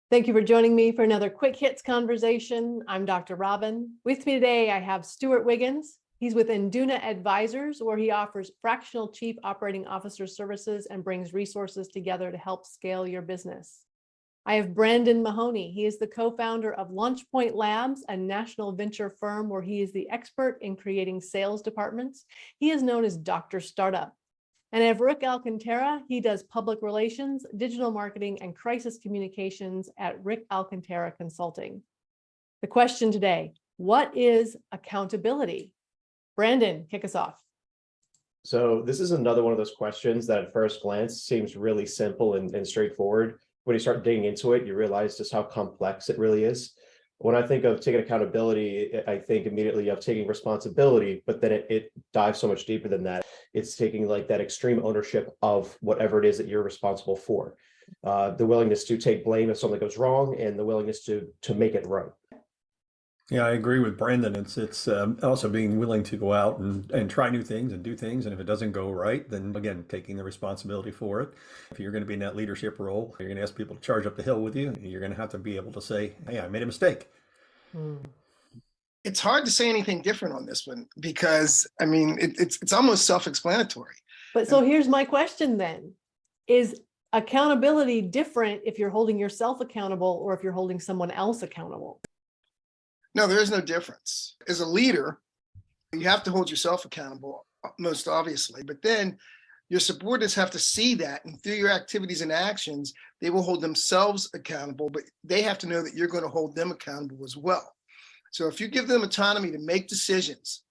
Thank you for joining me for another Quick Hits conversation. I'm Dr. Robyn. With me today, I have Stuart Wiggins. He's with Induna Advisors, where he offers fractional chief operating officer services and brings resources together to help scale your business. I have Brandon Mahoney. He is the co-founder of LaunchPoint Labs, a national venture firm where he is the expert in creating sales departments. He is known as Dr. Startup. And I have Rick Alcantara. He does public relations, digital marketing, and crisis communications at Rick Alcantara Consulting. The question today, what is accountability? Brandon, kick us off. So this is another one of those questions that at first glance seems really simple and straightforward. When you start digging into it, you realize just how complex it really is. When I think of taking accountability, I think immediately of taking responsibility, but then it dives so much deeper than that. It's taking like that extreme ownership of whatever it is that you're responsible for. The willingness to take blame if something goes wrong and the willingness to make it right. Yeah, I agree with Brandon. It's also being willing to go out and try new things and do things. And if it doesn't go right, then again, taking the responsibility for it. If you're going to be in that leadership role, you're going to ask people to charge up the hill with you. You're going to have to be able to say, hey, I made a mistake. It's hard to say anything different on this one because, I mean, it's almost self-explanatory. But so here's my question then. Is accountability different if you're holding yourself accountable or if you're holding someone else accountable? No, there is no difference. As a leader, you have to hold yourself accountable, most obviously, but then your subordinates have to see that, and through your activities and actions, they will hold themselves accountable, but they have to know that you're going to hold them accountable as well. So if you give them autonomy to make decisions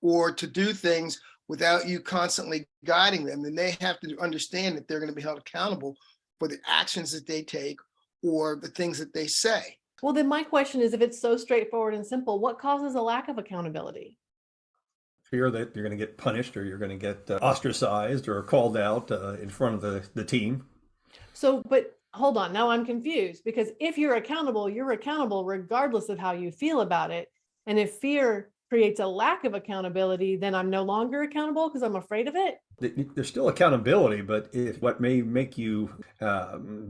or to do things without you constantly guiding them, then they have to understand that they're going to be held accountable for the actions that they take or the things that they say. Well, then my question is, if it's so straightforward and simple, what causes a lack of accountability? Fear that you're going to get punished or you're going to get ostracized or called out in front of the team. So, but hold on, now I'm confused, because if you're accountable regardless of how you feel about it. And if fear creates a lack of accountability, then I'm no longer accountable because I'm afraid of it. There's still accountability, but if what may make you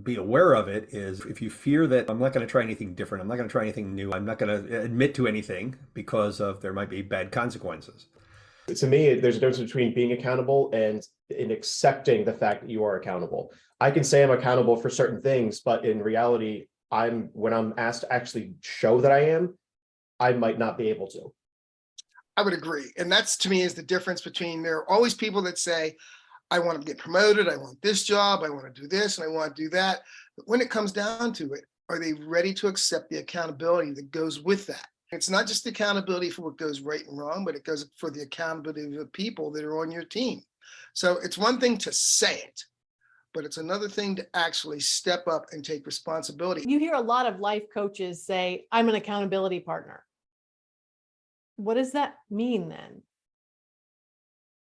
be aware of it is if you fear that I'm not going to try anything different, I'm not going to try anything new, I'm not going to admit to anything because of there might be bad consequences. To me, there's a difference between being accountable and in accepting the fact that you are accountable. I can say I'm accountable for certain things, but in reality, when I'm asked to actually show that I might not be able to. I would agree. And that's, to me, is the difference between, there are always people that say, I want to get promoted, I want this job, I want to do this, and I want to do that. But when it comes down to it, are they ready to accept the accountability that goes with that? It's not just accountability for what goes right and wrong, but it goes for the accountability of the people that are on your team. So it's one thing to say it, but it's another thing to actually step up and take responsibility. You hear a lot of life coaches say, I'm an accountability partner. What does that mean then?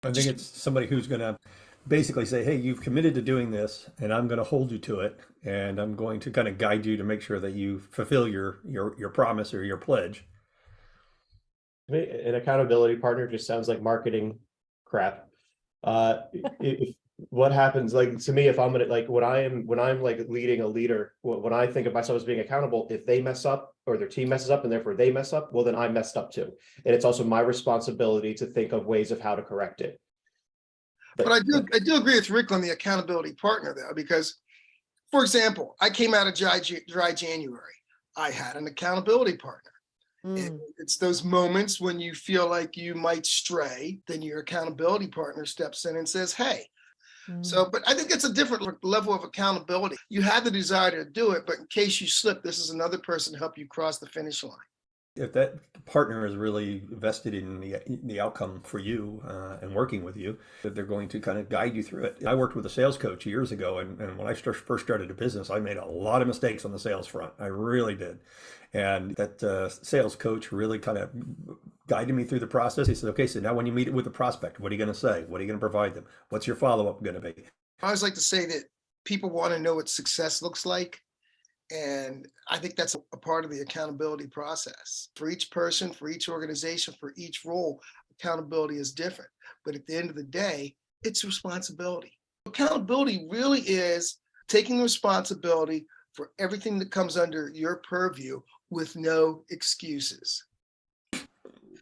I think it's somebody who's going to basically say, hey, you've committed to doing this and I'm going to hold you to it. And I'm going to kind of guide you to make sure that you fulfill your promise or your pledge. An accountability partner just sounds like marketing crap. What happens, like, to me, if I'm gonna, like, when I'm like leading a leader, when I think of myself as being accountable, if they mess up or their team messes up and therefore they mess up, well, then I messed up too. And it's also my responsibility to think of ways of how to correct it. But I do agree with Rick on the accountability partner though, because, for example, I came out of dry January. I had an accountability partner. It's those moments when you feel like you might stray, then your accountability partner steps in and says, hey. So, but I think it's a different level of accountability. You have the desire to do it, but in case you slip, this is another person to help you cross the finish line. If that partner is really vested in the outcome for you and working with you, that they're going to kind of guide you through it. I worked with a sales coach years ago, and when I first started a business, I made a lot of mistakes on the sales front. I really did. And that sales coach really kind of guided me through the process. He said, okay, so now when you meet with the prospect, what are you going to say? What are you going to provide them? What's your follow-up going to be? I always like to say that people want to know what success looks like. And I think that's a part of the accountability process. For each person, for each organization, for each role, accountability is different. But at the end of the day, it's responsibility. Accountability really is taking responsibility for everything that comes under your purview with no excuses.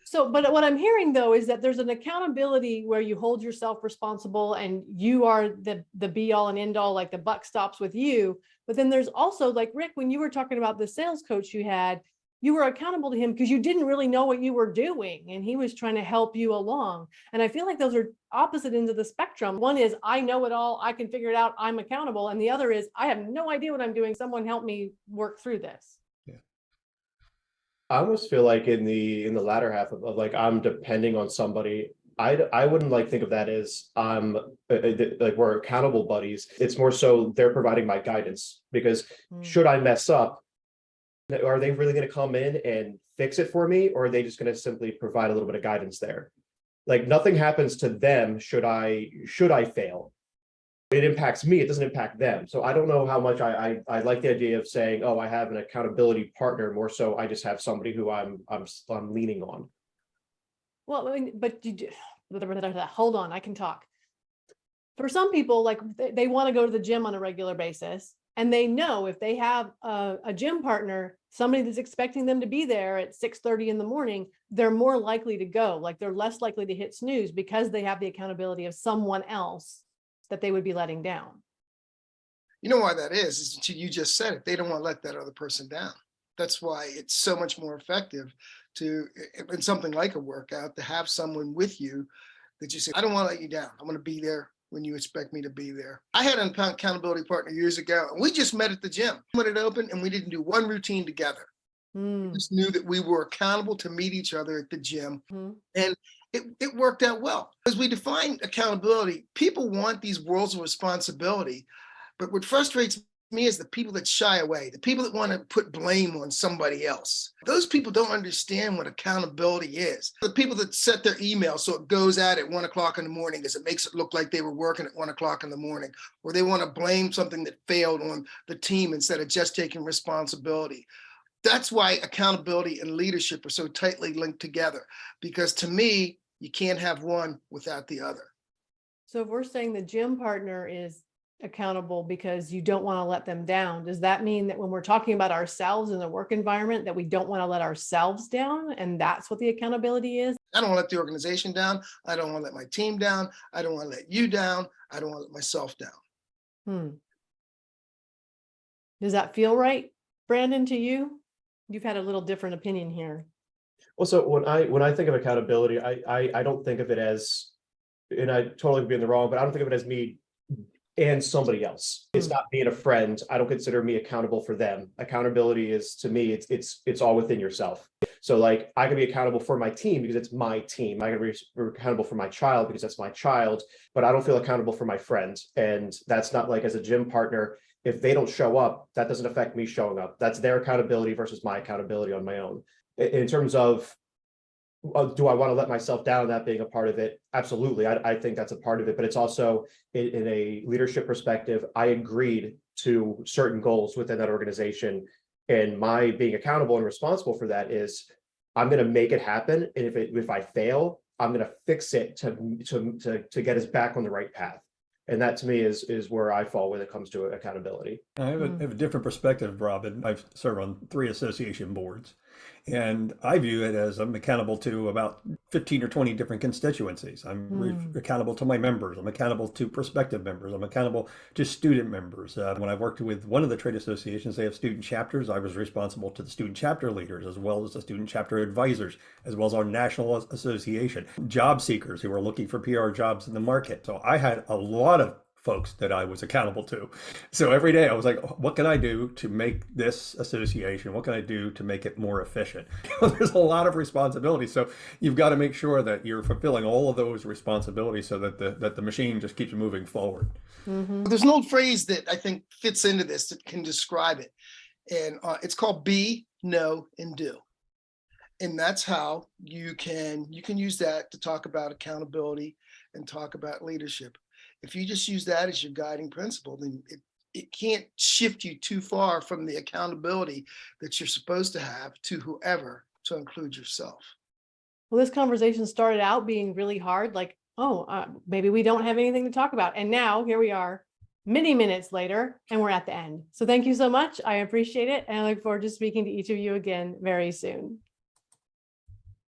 So, but what I'm hearing though is that there's an accountability where you hold yourself responsible and you are the be all and end all, like the buck stops with you. But then there's also, like Rick, when you were talking about the sales coach you had, you were accountable to him because you didn't really know what you were doing and he was trying to help you along. And I feel like those are opposite ends of the spectrum. One is I know it all, I can figure it out, I'm accountable. And the other is I have no idea what I'm doing. Someone help me work through this. I almost feel like in the latter half of like I'm depending on somebody. I wouldn't like think of that as I'm like we're accountable buddies. It's more so they're providing my guidance because should I mess up, are they really going to come in and fix it for me, or are they just going to simply provide a little bit of guidance there? Like nothing happens to them should I fail. It impacts me, it doesn't impact them. So I don't know how much I like the idea of saying, oh, I have an accountability partner, more so I just have somebody who I'm leaning on. Well, I mean, but you do, hold on, I can talk. For some people, like they want to go to the gym on a regular basis, and they know if they have a gym partner, somebody that's expecting them to be there at 6:30 in the morning, they're more likely to go. Like they're less likely to hit snooze because they have the accountability of someone else that they would be letting down. You know why that is you just said it. They don't want to let that other person down. That's why it's so much more effective to, in something like a workout, to have someone with you that you say, I don't want to let you down. I'm going to be there when you expect me to be there. I had an accountability partner years ago, and we just met at the gym when it opened, and we didn't do one routine together. We just knew that we were accountable to meet each other at the gym. And it worked out well. As we define accountability, people want these roles of responsibility. But what frustrates me is the people that shy away, the people that want to put blame on somebody else. Those people don't understand what accountability is. The people that set their email so it goes out at 1 o'clock in the morning because it makes it look like they were working at 1 o'clock in the morning, or they want to blame something that failed on the team instead of just taking responsibility. That's why accountability and leadership are so tightly linked together, because to me, you can't have one without the other. So if we're saying the gym partner is accountable because you don't want to let them down, does that mean that when we're talking about ourselves in the work environment, that we don't want to let ourselves down? And that's what the accountability is? I don't want to let the organization down. I don't want to let my team down. I don't want to let you down. I don't want to let myself down. Does that feel right, Brandon, to you? You've had a little different opinion here. Well, so when I think of accountability, I don't think of it as, and I totally could be in the wrong, but I don't think of it as me and somebody else. It's not being a friend. I don't consider me accountable for them. Accountability is, to me, it's all within yourself. So like I can be accountable for my team because it's my team. I can be accountable for my child because that's my child, but I don't feel accountable for my friend. And that's not like as a gym partner. If they don't show up, that doesn't affect me showing up. That's their accountability versus my accountability on my own. In terms of, do I want to let myself down, that being a part of it? Absolutely. I think that's a part of it, but it's also in a leadership perspective, I agreed to certain goals within that organization. And my being accountable and responsible for that is I'm going to make it happen. And if I fail, I'm going to fix it to get us back on the right path. And that to me is where I fall when it comes to accountability. I have a different perspective, Robyn. I've served on 3 association boards, and I view it as I'm accountable to about 15 or 20 different constituencies. I'm accountable to my members. I'm accountable to prospective members. I'm accountable to student members. When I worked with one of the trade associations, they have student chapters. I was responsible to the student chapter leaders, as well as the student chapter advisors, as well as our national association, job seekers who are looking for PR jobs in the market. So I had a lot of folks that I was accountable to. So every day I was like, what can I do to make this association? What can I do to make it more efficient? There's a lot of responsibility. So you've got to make sure that you're fulfilling all of those responsibilities so that the machine just keeps moving forward. There's an old phrase that I think fits into this that can describe it. And it's called be, know, and do. And that's how you can use that to talk about accountability and talk about leadership. If you just use that as your guiding principle, then it can't shift you too far from the accountability that you're supposed to have to whoever, to include yourself. Well, this conversation started out being really hard, like, maybe we don't have anything to talk about. And now here we are many minutes later, and we're at the end. So thank you so much. I appreciate it. And I look forward to speaking to each of you again very soon.